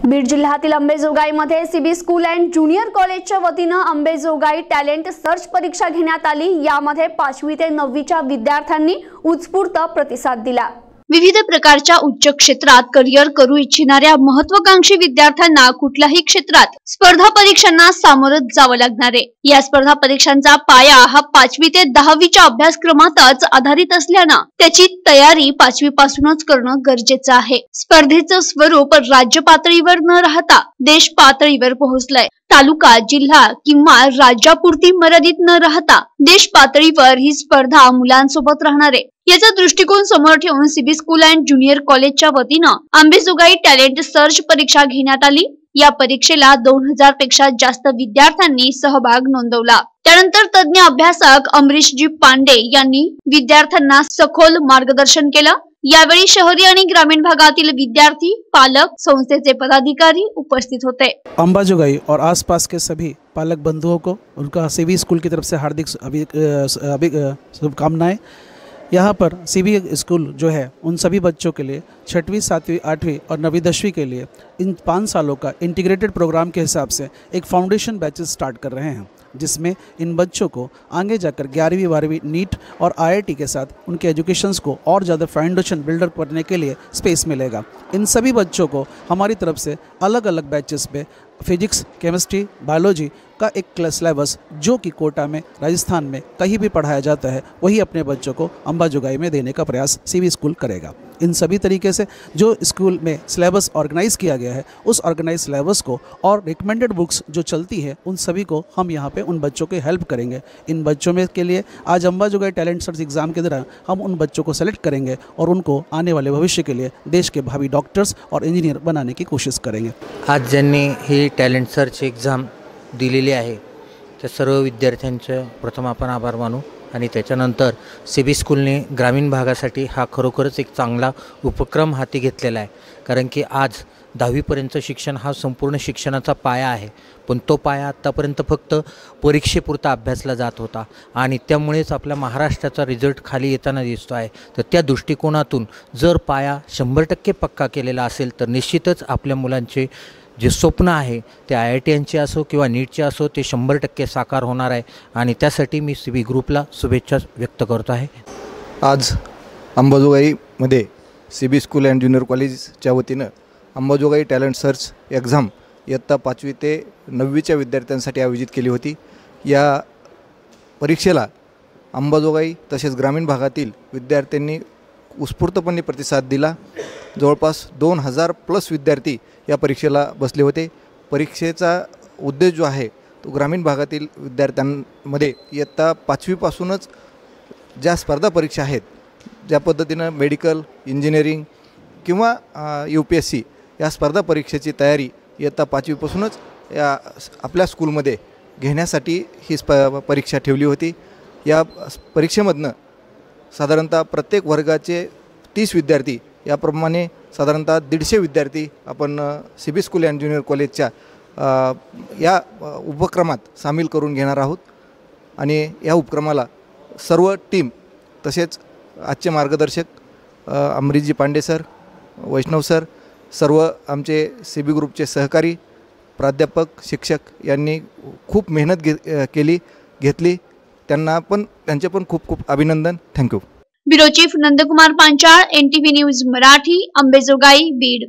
बीड जिल्ह्यातील अंबेजोगाईमध्ये CB school and junior कॉलेजच्या वतीने अंबेजोगाई टॅलेंट सर्च परीक्षा घेण्यात आली। यामध्ये 5वी ते 9वीच्या विद्यार्थ्यांनी उत्स्फूर्त प्रतिसाद दिला। विविध प्रकारच्या उच्च क्षेत्रात करिअर करू इच्छिणाऱ्या महत्त्वाकांक्षी विद्यार्थ्यांना कुठल्याही क्षेत्रात स्पर्धा परीक्षांना सामोरं जावं लागणार आहे। या स्पर्धा परीक्षांचा पाया हा 5वी ते 10वीच्या अभ्यासक्रमातच आधारित असल्यानं त्याची तयारी 5वी पासूनच करणं गरजेचं आहे। स्पर्धेचं स्वरूप राज्य पातळीवर न राहता देश पातळीवर पोहोचलंय। तालुका, जिल्हा किंवा राज्यापुरती मर्यादित न राहता देश पातळीवर ही स्पर्धा मुलांसोबत राहणार आहे। याचा दृष्टिकोन समोर ठेवून सीबी स्कूल अँड ज्युनियर कॉलेजच्या वतीने अंबेजोगाई टॅलेंट सर्च परीक्षा घेण्यात आली। या परीक्षेला 2000 पेक्षा जास्त विद्यार्थ्यांनी सहभाग नोंदवला। त्यानंतर तज्ञ अभ्यासक अमरीशजी पांडे यांनी विद्यार्थ्यांना सखोल मार्गदर्शन केलं। यावेळी शहरी आणि ग्रामीण भागातील विद्यार्थी, पालक, संस्थेचे पदाधिकारी उपस्थित होते। अंबाजोगाई और आसपास के सभी पालक बंधुओं को उनका सीबी स्कूल की तरफ से हार्दिक शुभकामनाएं। यहाँ पर सीबी स्कूल जो है उन सभी बच्चों के लिए 6वीं, 7वीं, 8वीं और 9वीं, 10वीं के लिए इन 5 सालों का इंटीग्रेटेड प्रोग्राम के हिसाब से एक फाउंडेशन बैचेस स्टार्ट कर रहे हैं, जिसमें इन बच्चों को आगे जाकर 11वीं, 12वीं नीट और IIT के साथ उनके एजुकेशंस को और ज़्यादा फाउंडेशन बिल्डर करने के लिए स्पेस मिलेगा। इन सभी बच्चों को हमारी तरफ से अलग अलग बैचेस पे फिजिक्स, केमिस्ट्री, बायोलॉजी का एक सिलेबस जो कि कोटा में, राजस्थान में कहीं भी पढ़ाया जाता है, वही अपने बच्चों को अंबाजोगाई में देने का प्रयास सीबी स्कूल करेगा। इन सभी तरीके से जो स्कूल में सिलेबस ऑर्गेनाइज किया गया है, उस ऑर्गेनाइज सिलेबस को और रिकमेंडेड बुक्स जो चलती है उन सभी को हम यहाँ पे उन बच्चों की हेल्प करेंगे। इन बच्चों में के लिए आज अंबाजोगाई टैलेंट सर्च एग्ज़ाम के दौरान हम उन बच्चों को सेलेक्ट करेंगे और उनको आने वाले भविष्य के लिए देश के भावी डॉक्टर्स और इंजीनियर बनाने की कोशिश करेंगे। आज ज्यांनी ही टॅलेंट सर्च एग्जाम दिलेली आहे त्या सर्व विद्यार्थ्यांचे प्रथम आपण आभार मानू आणि त्याच्यानंतर सीबी स्कूलने ग्रामीण भागासाठी हा खरोखरच एक चांगला उपक्रम हाती घेतलेला आहे। कारण की आज 10वीपर्यंत शिक्षण हा संपूर्ण शिक्षणाचा पाया आहे, पण तो पाया आत्तापर्यंत फक्त परीक्षेपुरता अभ्यासला जात होता आणि त्यामुळेच आपल्या महाराष्ट्राचा रिझल्ट खाली येताना दिसतो आहे। तर त्या दृष्टिकोनातून जर पाया 100% पक्का केलेला असेल तर निश्चितच आपल्या मुलांचे जे स्वप्न आहे ते IITयांचे असो किंवा नीटचे असो ते 100% साकार होणार आहे आणि त्यासाठी मी सीबी ग्रुपला शुभेच्छा व्यक्त करतो आहे। आज अंबाजोगाईमध्ये सीबी स्कूल अँड ज्युनियर कॉलेजच्या वतीनं अंबाजोगाई टॅलेंट सर्च एक्झाम इयत्ता 5वी ते 9वीच्या विद्यार्थ्यांसाठी आयोजित केली होती। या परीक्षेला अंबाजोगाई तसेच ग्रामीण भागातील विद्यार्थ्यांनी उत्स्फूर्तपणे प्रतिसाद दिला। जवळपास 2000+ विद्यार्थी या परीक्षेला बसले होते। परीक्षेचा उद्देश जो आहे तो ग्रामीण भागातील विद्यार्थ्यांमध्ये इयत्ता 5वी पासूनच ज्या स्पर्धा परीक्षा आहेत, ज्या पद्धतीनं मेडिकल, इंजिनिअरिंग किंवा UPSC या स्पर्धा परीक्षेची तयारी इयत्ता 5वी पासूनच या आपल्या स्कूलमध्ये घेण्यासाठी ही परीक्षा ठेवली होती। या परीक्षेमधनं साधारणतः प्रत्येक वर्गाचे 30 विद्यार्थी, याप्रमाणे साधारणतः 150 विद्यार्थी आपण सीबी स्कूल अँड ज्युनियर कॉलेजच्या या उपक्रमात सामील करून घेणार आहोत। आणि या उपक्रमाला सर्व टीम तसेच आजचे मार्गदर्शक अमरीशजी पांडे सर, वैष्णव सर, सर्व आमचे सीबी ग्रुपचे सहकारी, प्राध्यापक, शिक्षक यांनी खूप मेहनत घेतली। त्यांचे पण खूप खूप अभिनंदन। Thank you. Bureau chief Nandkumar Panchal, NTV news Marathi, Ambejogai, Beed.